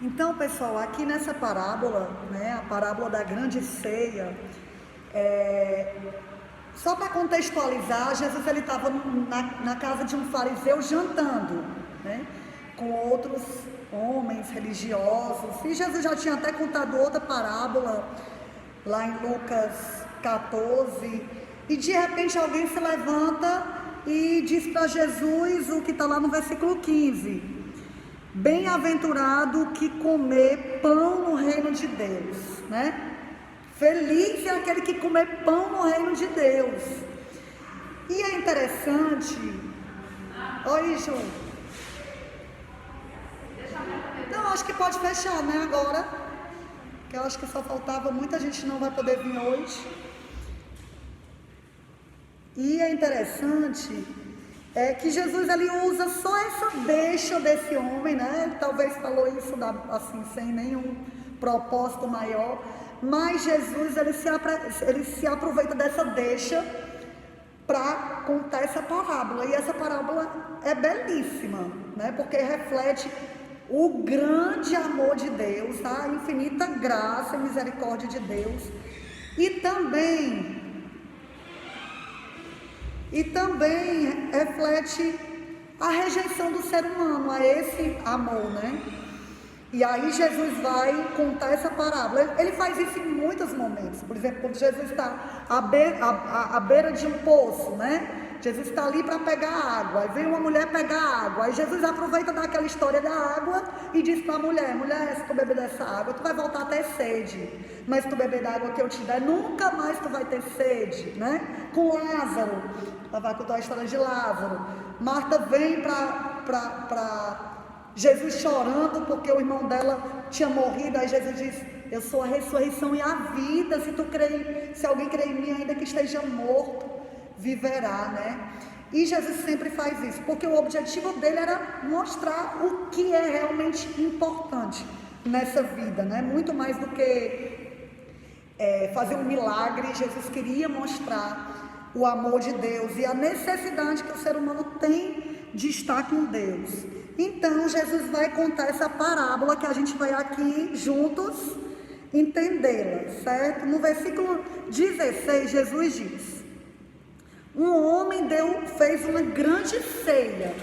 Então, pessoal, aqui nessa parábola, né, a parábola da grande ceia, só para contextualizar, Jesus ele estava na casa de um fariseu jantando, né, com outros homens religiosos. E Jesus já tinha até contado outra parábola lá em Lucas 14. E de repente alguém se levanta e diz para Jesus o que está lá no versículo 15. Bem-aventurado que comer pão no reino de Deus, né? Feliz é aquele que comer pão no reino de Deus. E é interessante. Oi, Ju. Não, acho que pode fechar, né? Agora, que eu acho que só faltava, muita gente não vai poder vir hoje. E é interessante que Jesus ali usa só essa deixa desse homem, né? Ele talvez falou isso assim, sem nenhum propósito maior, mas Jesus ele se aproveita dessa deixa para contar essa parábola. E essa parábola é belíssima, né? Porque reflete o grande amor de Deus, a infinita graça e misericórdia de Deus, e também reflete a rejeição do ser humano a esse amor, né? E aí Jesus vai contar essa parábola. Ele faz isso em muitos momentos. Por exemplo, quando Jesus está à beira de um poço, né? Jesus está ali para pegar água. Aí vem uma mulher pegar água. Aí Jesus aproveita daquela história da água e diz para a mulher: mulher, se tu beber dessa água, tu vai voltar a ter sede. Mas se tu beber da água que eu te der, nunca mais tu vai ter sede, né? Com Lázaro, ela vai contar a história de Lázaro. Marta vem para Jesus chorando porque o irmão dela tinha morrido. Aí Jesus diz: eu sou a ressurreição e a vida. Se alguém crer em mim, ainda que esteja morto, viverá, né? E Jesus sempre faz isso, porque o objetivo dele era mostrar o que é realmente importante nessa vida, né? Muito mais do que fazer um milagre. Jesus queria mostrar o amor de Deus e a necessidade que o ser humano tem de estar com Deus. Então Jesus vai contar essa parábola que a gente vai aqui juntos entendê-la, certo? No versículo 16, Jesus diz: um homem fez uma grande ceia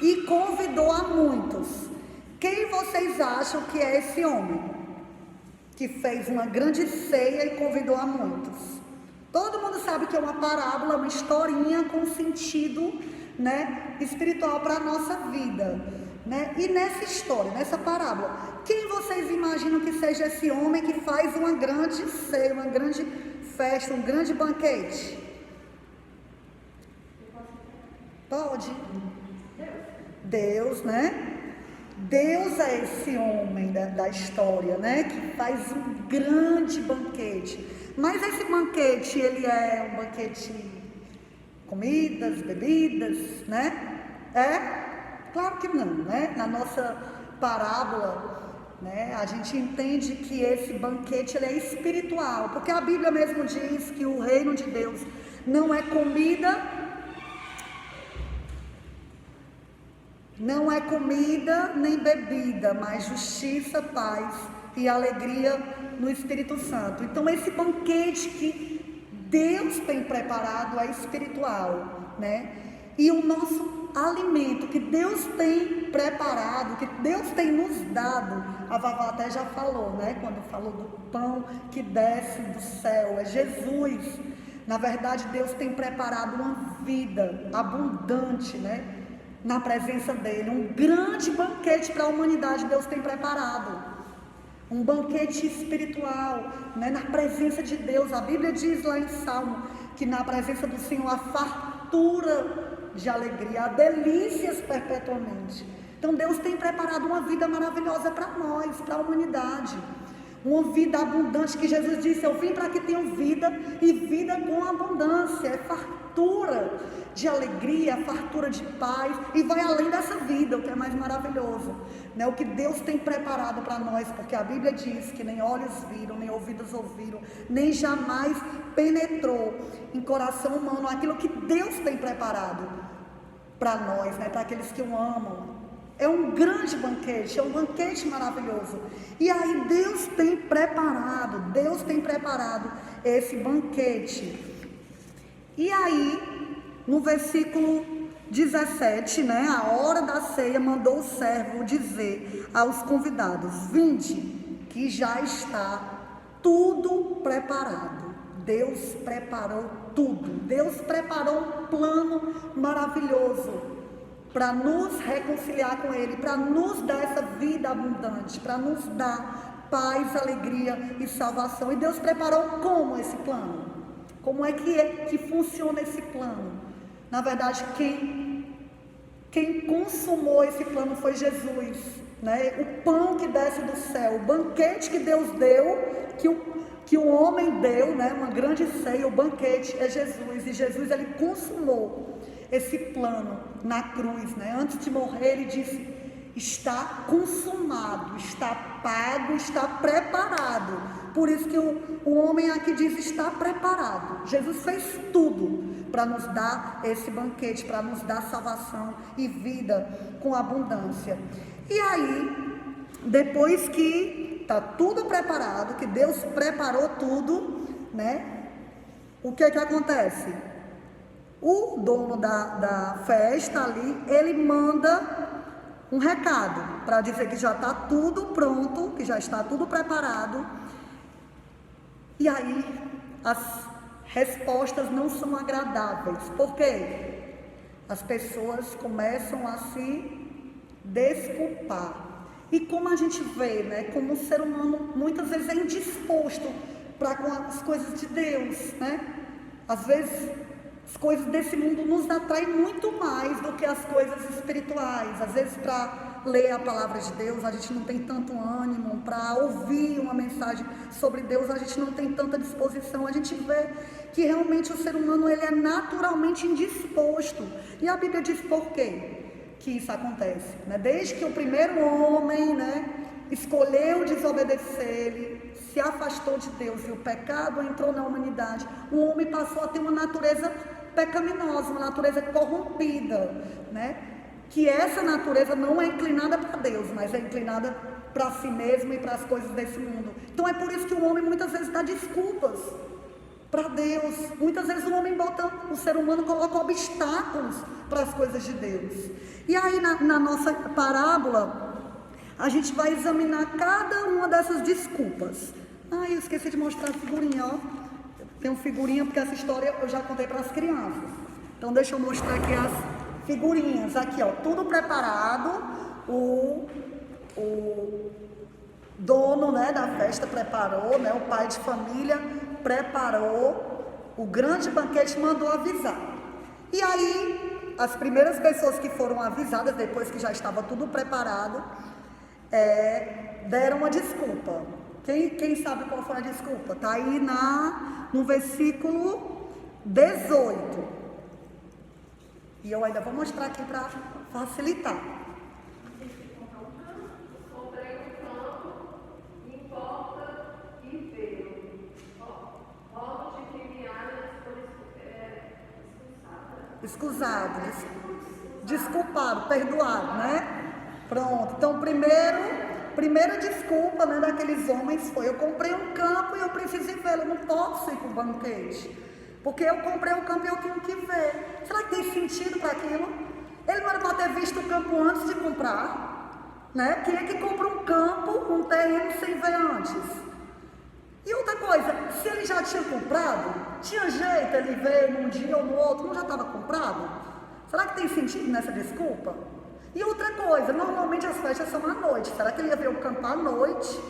e convidou a muitos. Quem vocês acham que é esse homem que fez uma grande ceia e convidou a muitos? Todo mundo sabe que é uma parábola, uma historinha com sentido, né, espiritual para a nossa vida, né? E nessa história, nessa parábola, quem vocês imaginam que seja esse homem que faz uma grande ceia, uma grande festa, um grande banquete? Pode? Deus, né? Deus é esse homem da história, né? Que faz um grande banquete. Mas esse banquete, ele é um banquete comidas, bebidas, né? Claro que não, né? Na nossa parábola, né, a gente entende que esse banquete ele é espiritual, porque a Bíblia mesmo diz que o reino de Deus não é comida nem bebida, mas justiça, paz e alegria no Espírito Santo. Então esse banquete que Deus tem preparado é espiritual, né? E o nosso alimento que Deus tem preparado, que Deus tem nos dado, a Vavá até já falou, né? Quando falou do pão que desce do céu, é Jesus. Na verdade, Deus tem preparado uma vida abundante, né? Na presença dele, um grande banquete para a humanidade Deus tem preparado, um banquete espiritual, né? Na presença de Deus. A Bíblia diz lá em Salmo que na presença do Senhor há fartura de alegria, há delícias perpetuamente. Então Deus tem preparado uma vida maravilhosa para nós, para a humanidade, uma vida abundante, que Jesus disse: eu vim para que tenham vida e vida com abundância. É fartura de alegria, fartura de paz, e vai além dessa vida, o que é mais maravilhoso, né? O que Deus tem preparado para nós, porque a Bíblia diz que nem olhos viram, nem ouvidos ouviram, nem jamais penetrou em coração humano aquilo que Deus tem preparado para nós, né? Para aqueles que o amam. É um grande banquete, é um banquete maravilhoso. E aí Deus tem preparado esse banquete. E aí, no versículo 17, né, a hora da ceia, mandou o servo dizer aos convidados: vinde, que já está tudo preparado. Deus preparou tudo. Deus preparou um plano maravilhoso para nos reconciliar com Ele, para nos dar essa vida abundante, para nos dar paz, alegria e salvação. E Deus preparou como esse plano? Como é que funciona esse plano? Na verdade, quem consumou esse plano foi Jesus, né? O pão que desce do céu, o banquete que Deus deu, que o homem deu, né? Uma grande ceia, o banquete é Jesus. E Jesus, ele consumou esse plano na cruz, né? Antes de morrer, ele disse: está consumado, está pago, está preparado. Por isso que o homem aqui diz: está preparado. Jesus fez tudo para nos dar esse banquete, para nos dar salvação e vida com abundância. E aí, depois que está tudo preparado, que Deus preparou tudo, né? O que acontece? O dono da festa ali, ele manda um recado para dizer que já está tudo pronto, que já está tudo preparado. E aí as respostas não são agradáveis. Por quê? As pessoas começam a se desculpar. E como a gente vê, né, como o ser humano muitas vezes é indisposto para com as coisas de Deus, né? Às vezes as coisas desse mundo nos atraem muito mais do que as coisas espirituais. Às vezes, para ler a palavra de Deus, a gente não tem tanto ânimo. Para ouvir uma mensagem sobre Deus, a gente não tem tanta disposição. A gente vê que realmente o ser humano, ele é naturalmente indisposto. E a Bíblia diz por quê que isso acontece, né? Desde que o primeiro homem, né, escolheu desobedecer, ele se afastou de Deus e o pecado entrou na humanidade, o homem passou a ter uma natureza pecaminosa, uma natureza corrompida, né? Que essa natureza não é inclinada para Deus, mas é inclinada para si mesmo e para as coisas desse mundo. Então é por isso que o homem muitas vezes dá desculpas para Deus. Muitas vezes o ser humano coloca obstáculos para as coisas de Deus. E aí na nossa parábola, a gente vai examinar cada uma dessas desculpas. Eu esqueci de mostrar a figurinha, ó. Tem uma figurinha, porque essa história eu já contei para as crianças. Então deixa eu mostrar aqui as figurinhas. Aqui, ó, tudo preparado. O dono, né, da festa preparou, né, o pai de família preparou o grande banquete, mandou avisar. E aí, as primeiras pessoas que foram avisadas, depois que já estava tudo preparado, deram uma desculpa. Quem sabe qual foi a desculpa? Está aí no versículo 18. E eu ainda vou mostrar aqui para facilitar. Excusado, desculpado, perdoado, né? Pronto, então primeira desculpa, né, daqueles homens foi: eu comprei um campo e eu preciso ir ver, eu não posso ir para o banquete, porque eu comprei um campo e eu tenho que ver. Será que tem sentido para aquilo? Ele não era para ter visto o campo antes de comprar, né? Quem é que compra um campo, um terreno sem ver antes? E outra coisa, se ele já tinha comprado, tinha jeito ele ver num dia ou no outro, não já estava comprado? Será que tem sentido nessa desculpa? E outra coisa, normalmente as festas são à noite. Será que ele ia ver o campo à noite?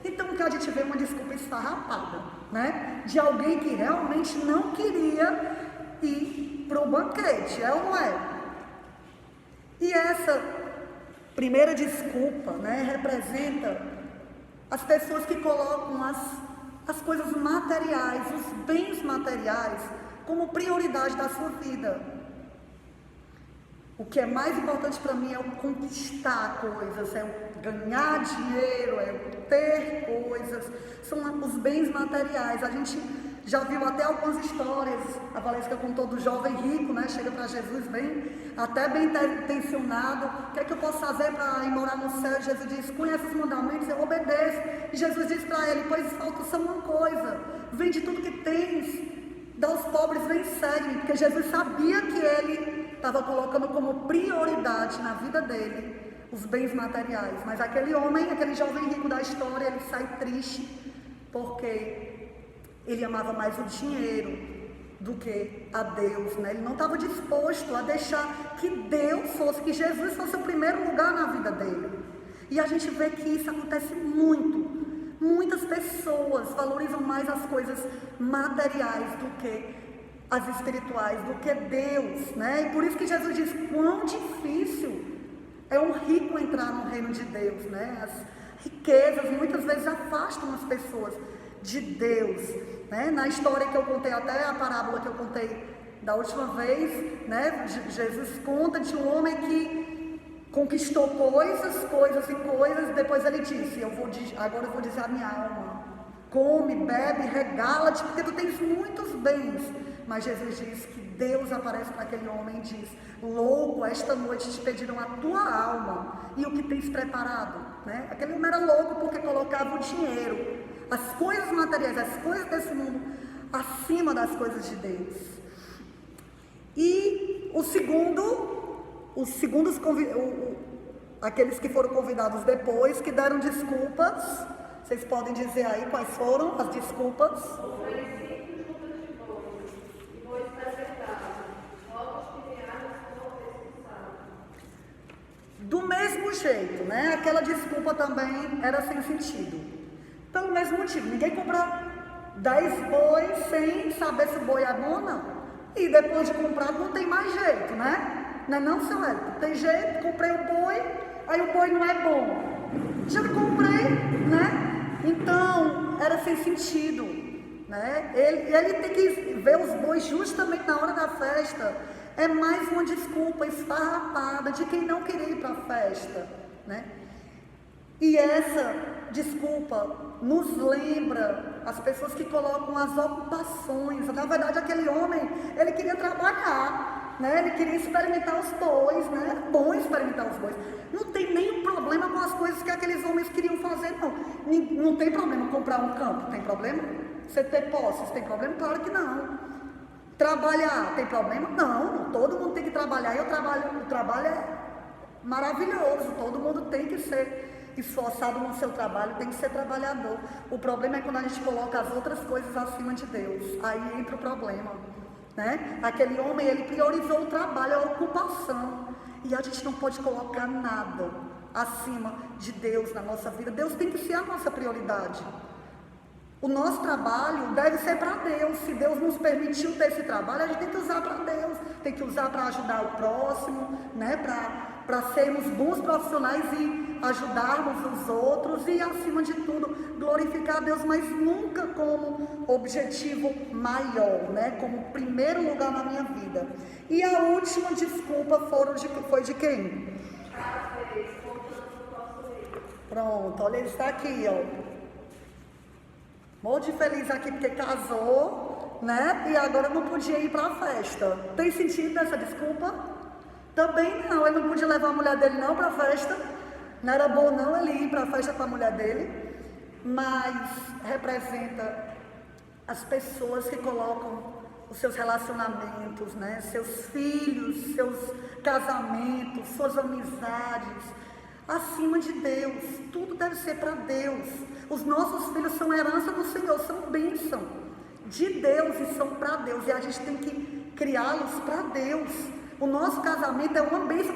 Então que a gente vê uma desculpa esfarrapada, né? De alguém que realmente não queria ir para o banquete, é ou não é? E essa primeira desculpa, né, representa as pessoas que colocam as coisas materiais, os bens materiais, como prioridade da sua vida. O que é mais importante para mim é o conquistar coisas, é o ganhar dinheiro, é o ter coisas, são os bens materiais. A gente já viu até algumas histórias, a Valesca contou do jovem rico, né? Chega para Jesus até bem intencionado, o que é que eu posso fazer para ir morar no céu? E Jesus diz, conhece os mandamentos, eu obedeço. E Jesus diz para ele, pois falta só uma coisa, vende tudo que tens, dá aos pobres, vem e segue-me, porque Jesus sabia que ele estava colocando como prioridade na vida dele os bens materiais, mas aquele homem, aquele jovem rico da história, ele sai triste, porque ele amava mais o dinheiro do que a Deus, né? Ele não estava disposto a deixar que Deus fosse, que Jesus fosse o primeiro lugar na vida dele. E a gente vê que isso acontece muito. Muitas pessoas valorizam mais as coisas materiais do que as espirituais, do que Deus, né? E por isso que Jesus diz, quão difícil é um rico entrar no reino de Deus, né? As riquezas muitas vezes afastam as pessoas de Deus, né? Na história que eu contei, até a parábola que eu contei da última vez, né? Jesus conta de um homem que conquistou coisas, depois ele disse, agora eu vou dizer a minha alma, come, bebe, regala-te, porque tu tens muitos bens. Mas Jesus diz que Deus aparece para aquele homem e diz, louco, esta noite te pediram a tua alma e o que tens preparado, né? Aquele homem era louco porque colocava o dinheiro, as coisas materiais, as coisas desse mundo, acima das coisas de Deus. E aqueles que foram convidados depois, que deram desculpas, vocês podem dizer aí quais foram as desculpas? Do mesmo jeito, né? Aquela desculpa também era sem sentido. Pelo mesmo motivo, ninguém compra 10 bois sem saber se o boi é bom ou não. E depois de comprado não tem mais jeito, né? Não é não, seu Hélio? Tem jeito, comprei o boi, aí o boi não é bom. Já comprei, né? Então, era sem sentido, né? Ele tem que ver os bois justamente na hora da festa. É mais uma desculpa esfarrapada de quem não queria ir para a festa, né? E essa desculpa nos lembra as pessoas que colocam as ocupações. Na verdade, aquele homem, ele queria trabalhar, né? Ele queria experimentar os bois, né? Era bom experimentar os bois. Não tem nenhum problema com as coisas que aqueles homens queriam fazer, não. Não tem problema comprar um campo, tem problema? Você ter posses, tem problema? Claro que não. Trabalhar, tem problema? Não, todo mundo tem que trabalhar, e o trabalho é maravilhoso, todo mundo tem que ser esforçado no seu trabalho, tem que ser trabalhador. O problema é quando a gente coloca as outras coisas acima de Deus, aí entra o problema, né? Aquele homem, ele priorizou o trabalho, a ocupação, e a gente não pode colocar nada acima de Deus na nossa vida. Deus tem que ser a nossa prioridade. O nosso trabalho deve ser para Deus. Se Deus nos permitiu ter esse trabalho, a gente tem que usar para Deus, tem que usar para ajudar o próximo, né? Para sermos bons profissionais e ajudarmos os outros e, acima de tudo, glorificar a Deus, mas nunca como objetivo maior, né? Como primeiro lugar na minha vida. E a última desculpa foi de quem? Pronto, olha, ele está aqui, ó. Muito feliz aqui porque casou, né? E agora não podia ir para a festa. Tem sentido essa desculpa? Também não, ele não podia levar a mulher dele não para a festa. Não era bom não ele ir para a festa com a mulher dele. Mas representa as pessoas que colocam os seus relacionamentos, né? Seus filhos, seus casamentos, suas amizades acima de Deus. Tudo deve ser para Deus. Os nossos filhos são herança do Senhor, são bênção de Deus e são para Deus. E a gente tem que criá-los para Deus. O nosso casamento é uma bênção.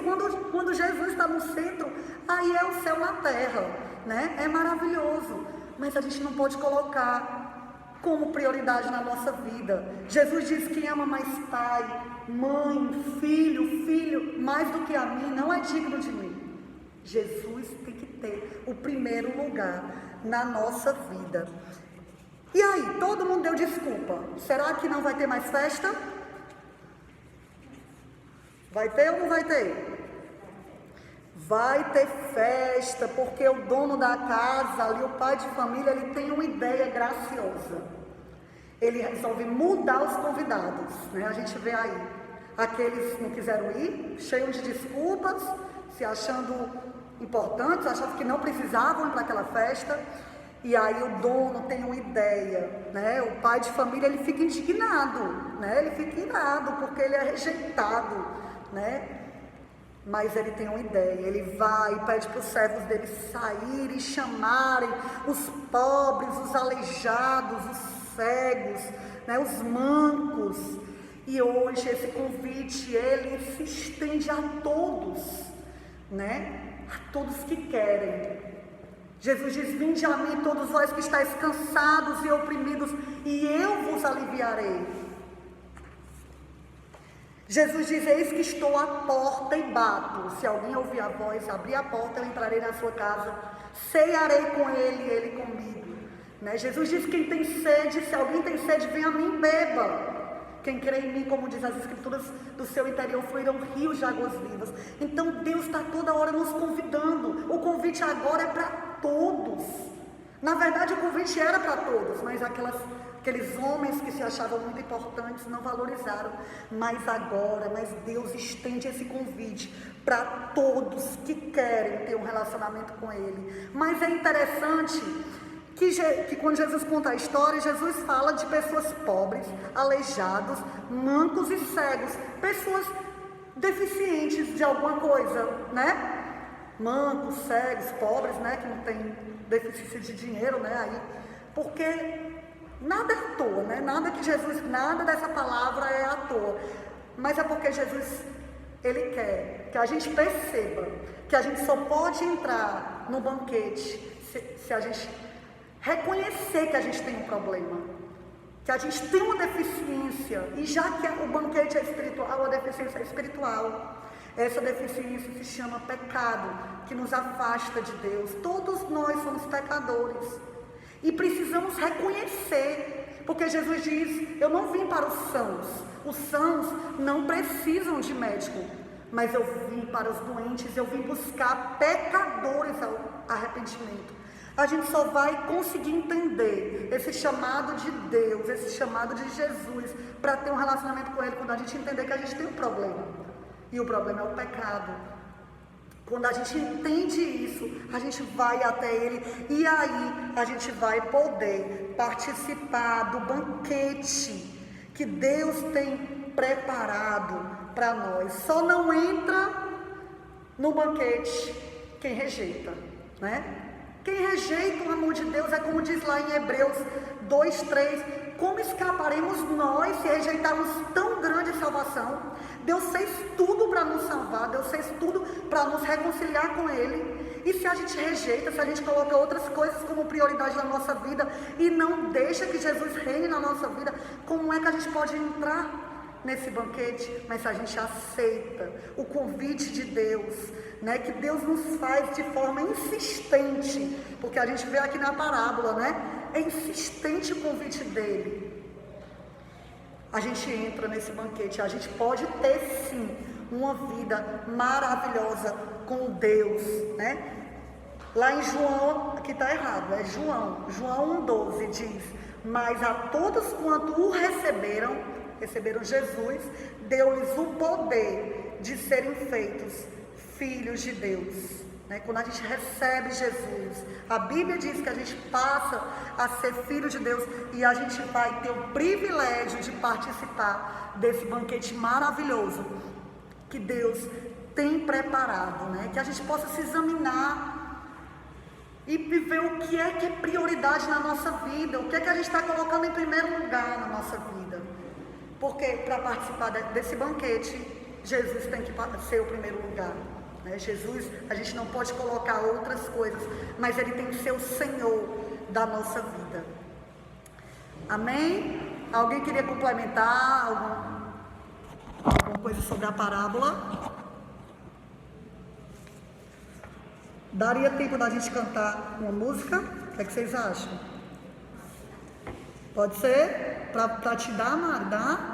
Quando Jesus está no centro, aí é o céu na terra, né? É maravilhoso. Mas a gente não pode colocar como prioridade na nossa vida. Jesus diz que ama mais pai, mãe, filho, mais do que a mim, não é digno de mim. Jesus tem que ter o primeiro lugar na nossa vida. E aí, todo mundo deu desculpa. Será que não vai ter mais festa? Vai ter ou não vai ter? Vai ter festa, porque o dono da casa, ali, o pai de família, ele tem uma ideia graciosa. ele resolve mudar os convidados, né? A gente vê aí, aqueles que não quiseram ir, cheios de desculpas, se achando importantes, achando que não precisavam ir para aquela festa. E aí o dono tem uma ideia, né? O pai de família, ele fica indignado, né? Ele fica irado porque ele é rejeitado, né? Mas ele tem uma ideia, ele vai e pede para os servos dele saírem e chamarem os pobres, os aleijados, os cegos, né? Os mancos. E hoje esse convite, ele se estende a todos, né? A todos que querem. Jesus diz: vinde a mim todos vós que estáis cansados e oprimidos, e eu vos aliviarei. Jesus diz: eis que estou à porta e bato. Se alguém ouvir a voz, abrir a porta, eu entrarei na sua casa, cearei com ele e ele comigo, né? Jesus diz: quem tem sede, se alguém tem sede, venha a mim, beba. Quem crê em mim, como diz as escrituras, do seu interior fluirão rios de águas vivas. Então Deus está toda hora nos convidando. O convite agora é para todos. Na verdade o convite era para todos, mas aqueles homens que se achavam muito importantes não valorizaram. Mas agora, Deus estende esse convite para todos que querem ter um relacionamento com Ele. Mas é interessante que quando Jesus conta a história, Jesus fala de pessoas pobres, aleijados, mancos e cegos, pessoas deficientes de alguma coisa, né? Mancos, cegos, pobres, né? Que não tem deficiência de dinheiro, né? Aí, porque nada é à toa, né? Nada dessa palavra é à toa, mas é porque Jesus, Ele quer que a gente perceba que a gente só pode entrar no banquete se a gente reconhecer que a gente tem um problema, que a gente tem uma deficiência, e já que o banquete é espiritual, a deficiência é espiritual, essa deficiência se chama pecado, que nos afasta de Deus. Todos nós somos pecadores, e precisamos reconhecer, porque Jesus diz: eu não vim para os sãos não precisam de médico, mas eu vim para os doentes, eu vim buscar pecadores ao arrependimento. A gente só vai conseguir entender esse chamado de Deus, esse chamado de Jesus, para ter um relacionamento com Ele, quando a gente entender que a gente tem um problema, e o problema é o pecado. Quando a gente entende isso, a gente vai até Ele, e aí a gente vai poder participar do banquete que Deus tem preparado para nós. Só não entra no banquete quem rejeita, né? Quem rejeita o amor de Deus é como diz lá em Hebreus 2:3: como escaparemos nós se rejeitarmos tão grande salvação? Deus fez tudo para nos salvar, Deus fez tudo para nos reconciliar com Ele. E se a gente rejeita, se a gente coloca outras coisas como prioridade na nossa vida e não deixa que Jesus reine na nossa vida, como é que a gente pode entrar nesse banquete? Mas se a gente aceita o convite de Deus, né, que Deus nos faz de forma insistente, porque a gente vê aqui na parábola, né, é insistente o convite dele. A gente entra nesse banquete, a gente pode ter sim uma vida maravilhosa com Deus, né? Lá em João, aqui está errado, é João 1,12 diz: mas a todos quanto o receberam Jesus, deu-lhes o poder de serem feitos filhos de Deus, né? Quando a gente recebe Jesus, a Bíblia diz que a gente passa a ser filho de Deus, e a gente vai ter o privilégio de participar desse banquete maravilhoso que Deus tem preparado, né? Que a gente possa se examinar e ver o que é prioridade na nossa vida, o que é que a gente está colocando em primeiro lugar na nossa vida. Porque para participar desse banquete, Jesus tem que ser o primeiro lugar, né? Jesus, a gente não pode colocar outras coisas, mas Ele tem que ser o Senhor da nossa vida. Amém? Alguém queria complementar alguma coisa sobre a parábola? Daria tempo da gente cantar uma música? O que é que vocês acham? Pode ser? Para te dar, Mari? Dá?